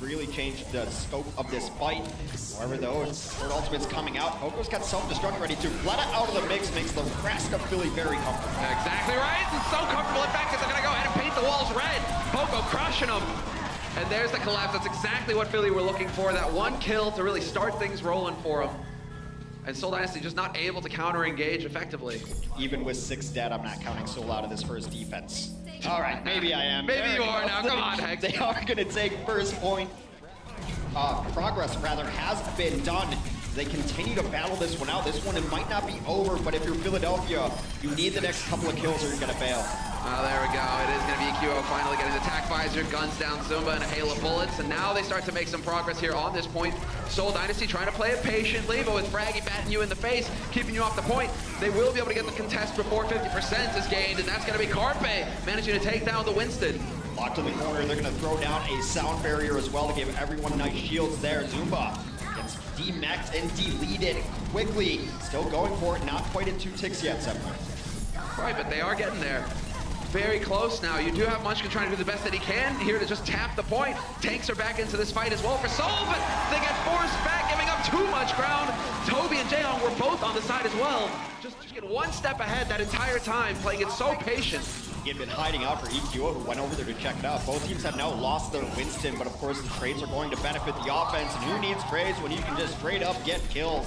really changed the scope of this fight. However, though, third ultimate's coming out. Poco's got self-destruct ready too. Fleta out of the mix makes the rest of Philly very comfortable. Exactly right. And so comfortable, in fact, that they're going to go ahead and paint the walls red. Poco crushing them. And there's the collapse. That's exactly what Philly were looking for. That one kill to really start things rolling for them. And Seoul Dynasty just not able to counter-engage effectively. Even with 6 dead, I'm not counting Seoul out of this first defense. All right, maybe I am. Maybe you are now. Come on, Hex. They are going to take first point. Progress, rather, has been done. They continue to battle this one out. This one, it might not be over, but if you're Philadelphia, you need the next couple of kills or you're going to bail. Oh, there we go. It is going to be EQO finally getting the attack visor, guns down Zumba, and a hail of bullets. And now they start to make some progress here on this point. Seoul Dynasty trying to play it patiently, but with Fraggy batting you in the face, keeping you off the point, they will be able to get the contest before 50% is gained, and that's going to be Carpe managing to take down the Winston. Locked in the corner, they're going to throw down a sound barrier as well to give everyone nice shields there. Zumba gets demexed and deleted quickly. Still going for it, not quite at 2 ticks yet, 7. Right, but they are getting there. Very close now. You do have Munchkin trying to do the best that he can here to just tap the point. Tanks are back into this fight as well for Seoul, but they get forced back, giving up too much ground. Toby and Jaehyung were both on the side as well. Just get one step ahead that entire time, playing it so patient. He had been hiding out for EQO, who went over there to check it out. Both teams have now lost their Winston, but of course the trades are going to benefit the offense. And who needs trades when you can just straight up get kills?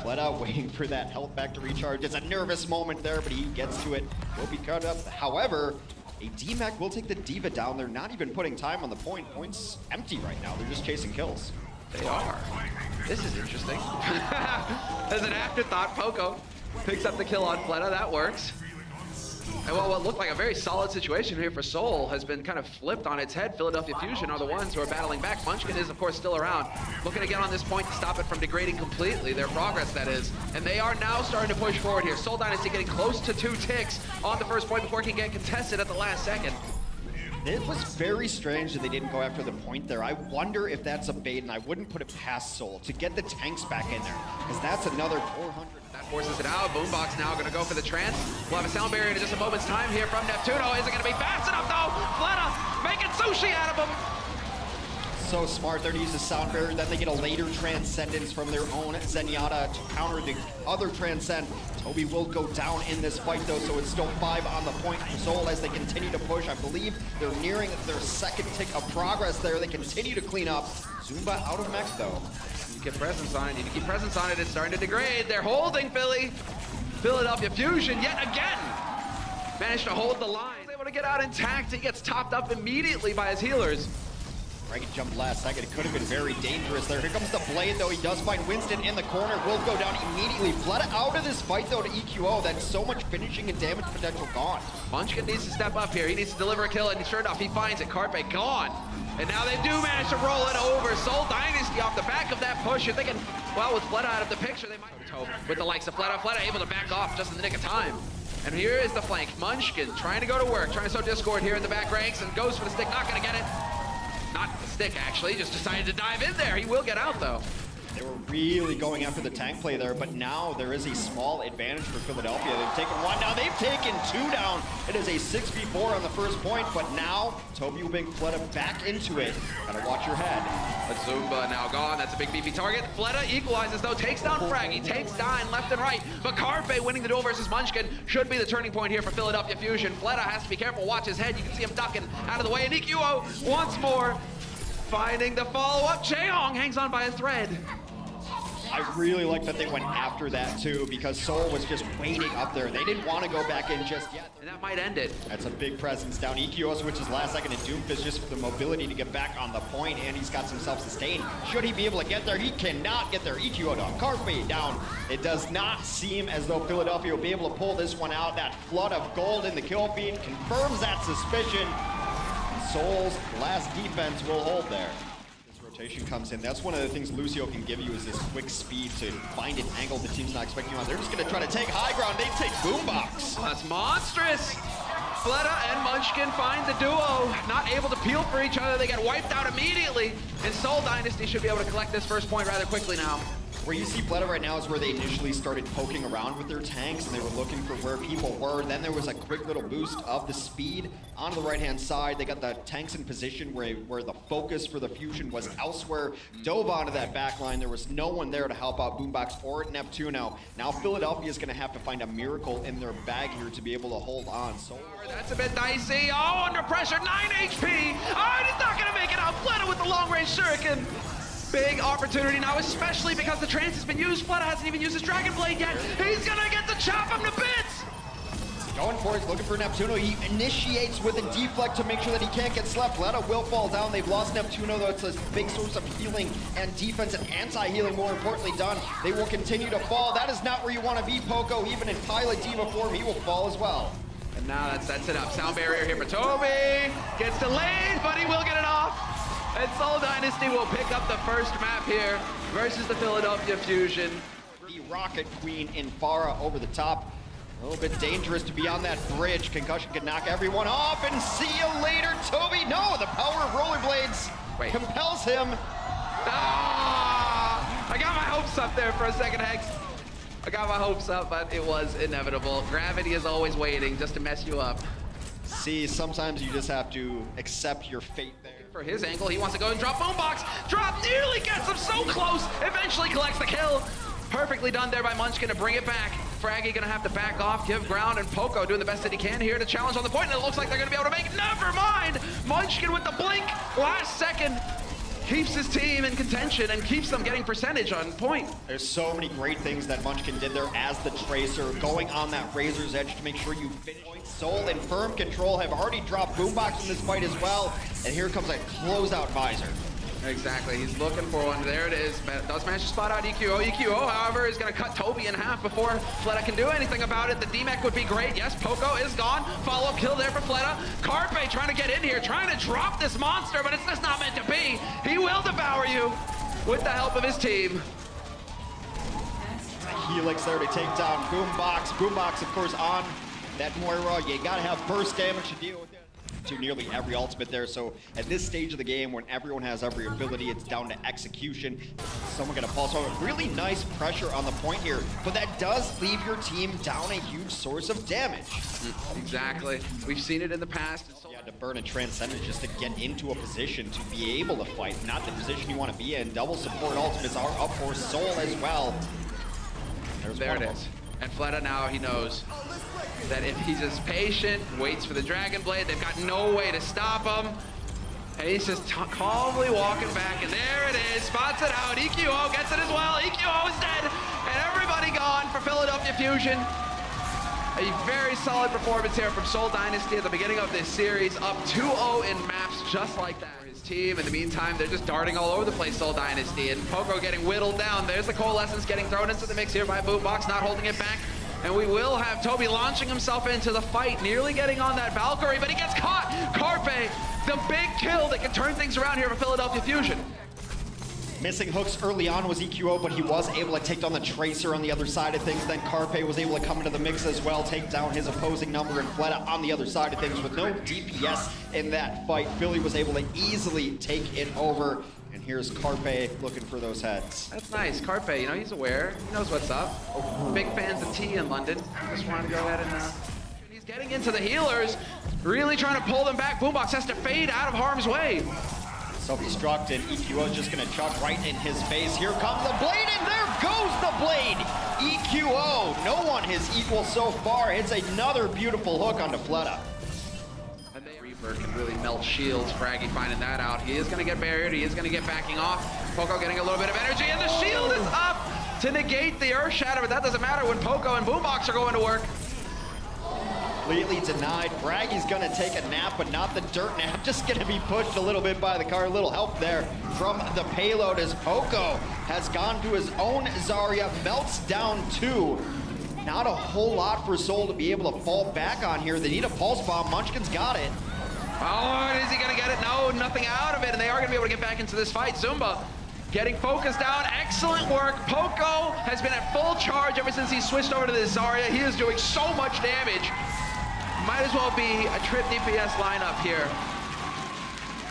Fleta waiting for that health back to recharge. It's a nervous moment there, but he gets to it. Will be cut up. However, a DMAC will take the Diva down. They're not even putting time on the point. Point's empty right now. They're just chasing kills. They are. This is interesting. As an afterthought, Poco picks up the kill on Fleta. That works. And what looked like a very solid situation here for Seoul has been kind of flipped on its head. Philadelphia Fusion are the ones who are battling back. Munchkin is, of course, still around, looking to get on this point to stop it from degrading completely, their progress, that is. And they are now starting to push forward here. Seoul Dynasty getting close to 2 ticks on the first point before it can get contested at the last second. It was very strange that they didn't go after the point there. I wonder if that's a bait, and I wouldn't put it past Seoul to get the tanks back in there, because that's another 400. That forces it out. Boombox now going to go for the trance. We'll have a sound barrier in just a moment's time here from Neptuno. Is it going to be fast enough, though? Fleta making sushi out of him. So smart there to use the sound barrier. Then they get a later Transcendence from their own Zenyatta to counter the other Transcend. Toby will go down in this fight, though, so it's still 5 on the point for Seoul as they continue to push. I believe they're nearing their second tick of progress there. They continue to clean up. Zumba out of mech, though. You get presence on it. You keep presence on it. It's starting to degrade. They're holding Philly. Philadelphia Fusion yet again managed to hold the line. He's able to get out intact. He gets topped up immediately by his healers. Frankie jumped last second. It could have been very dangerous there. Here comes the blade, though. He does find Winston in the corner. Will go down immediately. Fleta out of this fight, though, to EQO. That's so much finishing and damage potential gone. Munchkin needs to step up here. He needs to deliver a kill, and sure enough, he finds it. Carpe gone. And now they do manage to roll it over. Seoul Dynasty off the back of that push. You're thinking, well, with Fleta out of the picture, they might hope. With the likes of Fleta able to back off just in the nick of time. And here is the flank. Munchkin trying to go to work, trying to sow discord here in the back ranks, and goes for the stick. Not going to get it. Not the stick, actually. Just decided to dive in there. He will get out, though. They were really going after the tank play there, but now there is a small advantage for Philadelphia. They've taken 1. Now they've taken 2 down. It is a 6v4 on the first point, but now Toby will bring Fleta back into it. Gotta watch your head. But Zumba now gone. That's a big beefy target. Fleta equalizes, though. Takes down Fraggy. Takes down left and right. But Carpe winning the duel versus Munchkin should be the turning point here for Philadelphia Fusion. Fleta has to be careful. Watch his head. You can see him ducking out of the way. And EQO once more finding the follow-up. Jaehyung hangs on by a thread. I really like that they went after that, too, because Seoul was just waiting up there. They didn't want to go back in just yet. And that might end it. That's a big presence down. EQO switches last second, and Doomfist just for the mobility to get back on the point, and he's got some self-sustain. Should he be able to get there? He cannot get there. EQO down. Carpe down. It does not seem as though Philadelphia will be able to pull this one out. That flood of gold in the kill feed confirms that suspicion. Seoul's last defense will hold there. This rotation comes in. That's one of the things Lucio can give you is this quick speed to find an angle the team's not expecting you on. They're just going to try to take high ground. They take Boombox. Oh, that's monstrous. Fleta and Munchkin find the duo. Not able to peel for each other. They get wiped out immediately. And Seoul Dynasty should be able to collect this first point rather quickly now. Where you see Fleta right now is where they initially started poking around with their tanks and they were looking for where people were. Then there was a quick little boost of the speed onto the right-hand side. They got the tanks in position where the focus for the Fusion was elsewhere. Dove onto that back line. There was no one there to help out Boombox or Neptuno. Now Philadelphia is going to have to find a miracle in their bag here to be able to hold on. So that's a bit dicey. Oh, under pressure, 9 HP. Oh, he's not going to make it out. Fleta with the long-range shuriken. Big opportunity now, especially because the trance has been used. Fleta hasn't even used his Dragon Blade yet. He's gonna get to chop him to bits! Going for it, he's looking for Neptuno. He initiates with a deflect to make sure that he can't get slept. Fleta will fall down. They've lost Neptuno, though. It's a big source of healing and defense and anti-healing, more importantly, done. They will continue to fall. That is not where you want to be, Poco. Even in Pilot Diva form, he will fall as well. And now that sets it up. Sound barrier here for Toby. Gets delayed, but he will get it off. And Seoul Dynasty will pick up the first map here versus the Philadelphia Fusion. The Rocket Queen in Farah over the top. A little bit dangerous to be on that bridge. Concussion can knock everyone off, and see you later, Toby. No, the power of rollerblades compels him. Ah! I got my hopes up there for a second, Hex. I got my hopes up, but it was inevitable. Gravity is always waiting just to mess you up. See, sometimes you just have to accept your fate there. For his angle, he wants to go and drop Boombox. Drop, nearly gets him so close. Eventually collects the kill. Perfectly done there by Munchkin to bring it back. Fraggy gonna have to back off, give ground, and Poco doing the best that he can here to challenge on the point, and it looks like they're gonna be able to make it. Never mind! Munchkin with the blink, last second. Keeps his team in contention and keeps them getting percentage on point. There's so many great things that Munchkin did there as the Tracer, going on that razor's edge to make sure you finish. Soul and Firm Control have already dropped Boombox in this fight as well, and here comes a closeout visor. Exactly, he's looking for one. There it is. Does manage to spot out EQO. EQO, however, is going to cut Toby in half before Fleta can do anything about it. The DMAC would be great. Yes, Poco is gone. Follow-up kill there for Fleta. Carpe trying to get in here, trying to drop this monster, but it's just not meant to be. He will devour you with the help of his team. Helix there to take down Boombox. Boombox, of course, on that Moira. You got to have burst damage to deal with it. To nearly every ultimate there, so at this stage of the game when everyone has every ability, it's down to execution. Someone gonna fall. So really nice pressure on the point here, but that does leave your team down a huge source of damage. Exactly, we've seen it in the past. You had to burn a Transcendent just to get into a position to be able to fight, not the position you want to be in. Double support ultimates are up for Soul as well. There it is. And Fleta now, he knows that if he's just patient, waits for the Dragon Blade, they've got no way to stop him. And he's just calmly walking back, and there it is, spots it out. EQO gets it as well. EQO is dead, and everybody gone for Philadelphia Fusion. A very solid performance here from Seoul Dynasty at the beginning of this series, up 2-0 in maps just like that. His team, in the meantime, they're just darting all over the place, Seoul Dynasty, and Poco getting whittled down. There's the Coalescence getting thrown into the mix here by Boombox, not holding it back. And we will have Toby launching himself into the fight, nearly getting on that Valkyrie, but he gets caught. Carpe, the big kill that can turn things around here for Philadelphia Fusion. Missing hooks early on was EQO, but he was able to take down the Tracer on the other side of things. Then Carpe was able to come into the mix as well, take down his opposing number, and Fleta on the other side of things with no DPS in that fight. Philly was able to easily take it over. And here's Carpe looking for those heads. That's nice. Carpe, you know, he's aware. He knows what's up. Big fans of tea in London. Just wanted to go ahead and... He's getting into the healers, really trying to pull them back. Boombox has to fade out of harm's way. Self-destruct, and EQO is just going to chuck right in his face. Here comes the blade, and there goes the blade! EQO, no one has equal so far. It's another beautiful hook onto Fleta. And Reaper can really melt shields. Fraggy finding that out. He is going to get barriered. He is going to get backing off. Poco getting a little bit of energy, and the shield is up to negate the Earth Shatter, but that doesn't matter when Poco and Boombox are going to work. Completely denied. Fraggy's gonna take a nap, but not the dirt nap. Just gonna be pushed a little bit by the car. A little help there from the payload as Poco has gone to his own Zarya, melts down 2. Not a whole lot for Soul to be able to fall back on here. They need a pulse bomb. Munchkin's got it. Oh, is he gonna get it? No, nothing out of it, and they are gonna be able to get back into this fight. Zumba getting focused down. Excellent work. Poco has been at full charge ever since he switched over to this Zarya. He is doing so much damage. Might as well be a trip DPS lineup here.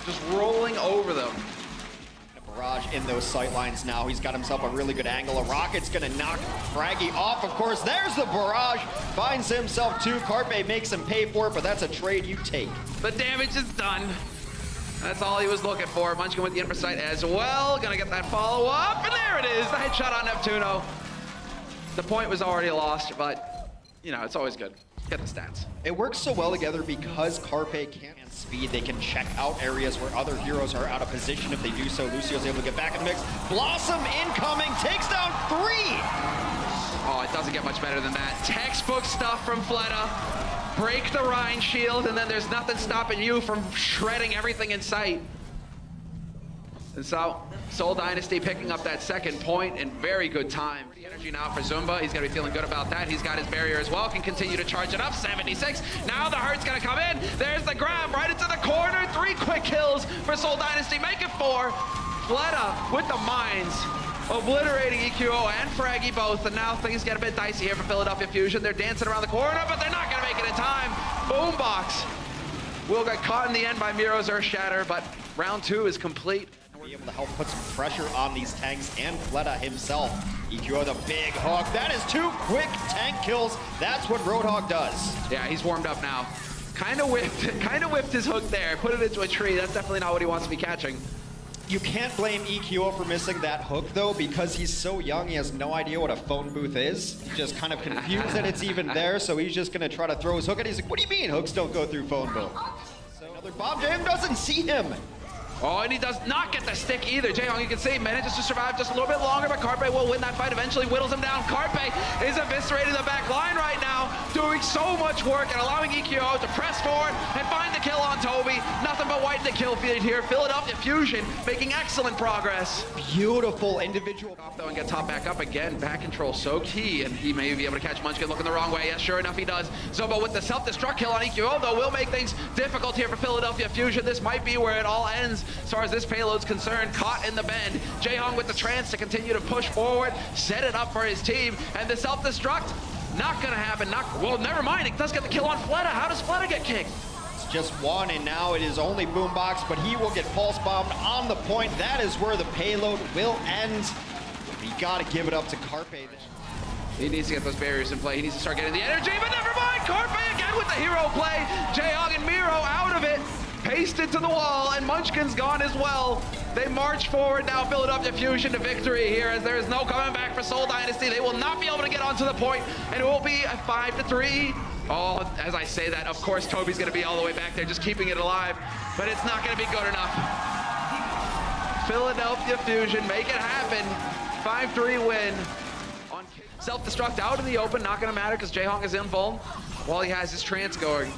Just rolling over them. A barrage in those sight lines now. He's got himself a really good angle. A rocket's gonna knock Fraggy off, of course. There's the barrage. Finds himself two. Carpe makes him pay for it, but that's a trade you take. The damage is done. That's all he was looking for. Munchkin with the infrasight as well. Gonna get that follow-up, and there it is. The headshot on Neptuno. The point was already lost, but, you know, it's always good. Get the stats. It works so well together because Carpe can't speed. They can check out areas where other heroes are out of position. If they do so, Lucio's able to get back in the mix. Blossom incoming, takes down 3! Oh, it doesn't get much better than that. Textbook stuff from Fleta. Break the Rhine shield, and then there's nothing stopping you from shredding everything in sight. And so, Seoul Dynasty picking up that second point in very good time. The energy now for Zumba. He's going to be feeling good about that. He's got his barrier as well. Can continue to charge it up. 76. Now the hurt's going to come in. There's the grab right into the corner. 3 quick kills for Seoul Dynasty. Make it 4. Fleta with the mines. Obliterating EQO and Fraggy both, and now things get a bit dicey here for Philadelphia Fusion. They're dancing around the corner, but they're not going to make it in time. Boombox will get caught in the end by Miro's Earth Shatter, but round 2 is complete. Be able to help put some pressure on these tanks and Fleta himself. EQO the big hook. That is 2 quick tank kills. That's what Roadhog does. Yeah, he's warmed up now. Kind of whipped his hook there. Put it into a tree. That's definitely not what he wants to be catching. You can't blame EQO for missing that hook, though, because he's so young, he has no idea what a phone booth is. He's just kind of confused that it's even there, so he's just going to try to throw his hook, and he's like, what do you mean hooks don't go through phone booth? So another bomb, Jam doesn't see him. Oh, and he does not get the stick either. Ryujehong, you can see, manages to survive just a little bit longer, but Carpe will win that fight eventually, whittles him down. Carpe is eviscerating the back line right now, doing so much work and allowing EQO to press forward and find the kill on Toby. Nothing but white in the kill feed here. Philadelphia Fusion making excellent progress. Beautiful individual. Off though and get top back up again. Back control so key, and he may be able to catch Munchkin looking the wrong way. Yes, sure enough, he does. Zumba with the self-destruct kill on EQO, though, will make things difficult here for Philadelphia Fusion. This might be where it all ends. As far as this payload's concerned, caught in the bend. Ryujehong with the trance to continue to push forward, set it up for his team, and the self-destruct, not gonna happen. Well, never mind, it does get the kill on Fleta. How does Fleta get kicked? It's just 1, and now it is only Boombox, but he will get pulse bombed on the point. That is where the payload will end. You gotta give it up to Carpe. He needs to get those barriers in play. He needs to start getting the energy, but never mind. Carpe again with the hero play. Ryujehong and Miro out of it. Pasted to the wall, and Munchkin's gone as well. They march forward now, Philadelphia Fusion to victory here, as there is no coming back for Seoul Dynasty. They will not be able to get onto the point, and it will be a 5-3. Oh, as I say that, of course, Toby's going to be all the way back there, just keeping it alive, but it's not going to be good enough. Philadelphia Fusion make it happen. 5-3 win. On self-destruct out in the open, not going to matter because Ryujehong is in vuln while he has his trance going.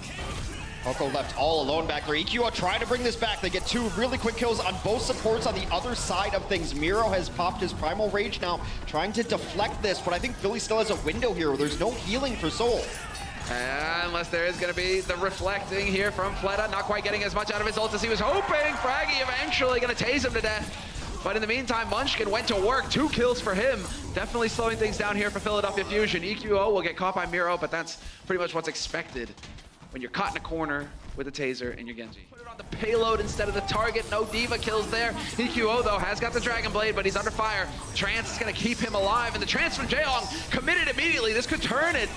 Poco left all alone back there. EQO trying to bring this back. They get 2 really quick kills on both supports on the other side of things. Miro has popped his Primal Rage now, trying to deflect this, but I think Philly still has a window here where there's no healing for Seoul. Unless there is going to be the reflecting here from Fleta, not quite getting as much out of his ult as he was hoping. Fraggy eventually going to tase him to death. But in the meantime, Munchkin went to work. 2 kills for him. Definitely slowing things down here for Philadelphia Fusion. EQO will get caught by Miro, but that's pretty much what's expected when you're caught in a corner with a taser and your Genji. Put it on the payload instead of the target. No Diva kills there. EQO, though, has got the Dragon Blade, but he's under fire. Trance is going to keep him alive, and the Trance from Ryujehong committed immediately. This could turn it,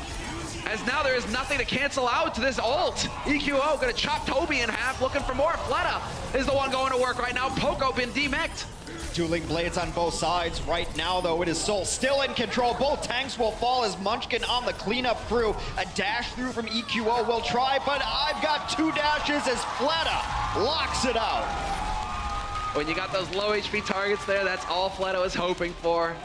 as now there is nothing to cancel out to this ult. EQO going to chop Toby in half, looking for more. Fleta is the one going to work right now. Poco been demeched. Dueling blades on both sides. Right now, though, it is Seoul still in control. Both tanks will fall as Munchkin on the cleanup crew. A dash through from EQO will try, but I've got 2 dashes as Fleta locks it out. When you got those low HP targets there, that's all Fleta was hoping for.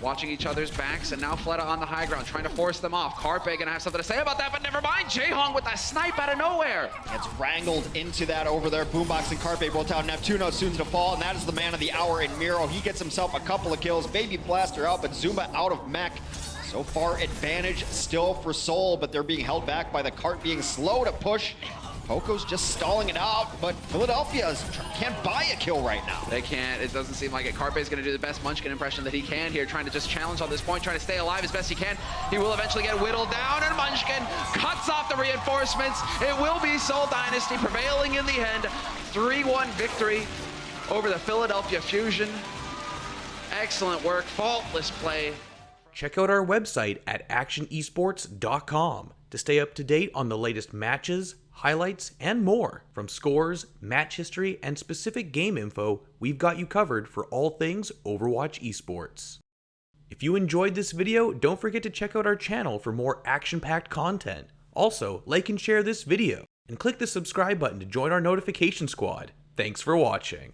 Watching each other's backs, and now Fleta on the high ground, trying to force them off. Carpe gonna have something to say about that, but never mind. Ryujehong with a snipe out of nowhere. Gets wrangled into that over there. Boombox and Carpe both out. Neptuno soon to fall, and that is the man of the hour in Miro. He gets himself a couple of kills. Baby Blaster out, but Zumba out of mech. So far, advantage still for Seoul, but they're being held back by the cart being slow to push. Poco's just stalling it out, but Philadelphia can't buy a kill right now. They can't. It doesn't seem like it. Carpe's going to do the best Munchkin impression that he can here, trying to just challenge on this point, trying to stay alive as best he can. He will eventually get whittled down, and Munchkin cuts off the reinforcements. It will be Seoul Dynasty prevailing in the end. 3-1 victory over the Philadelphia Fusion. Excellent work, faultless play. Check out our website at actionesports.com to stay up to date on the latest matches, highlights, and more. From scores, match history, and specific game info, we've got you covered for all things Overwatch esports. If you enjoyed this video, don't forget to check out our channel for more action-packed content. Also, like and share this video, and click the subscribe button to join our notification squad. Thanks for watching.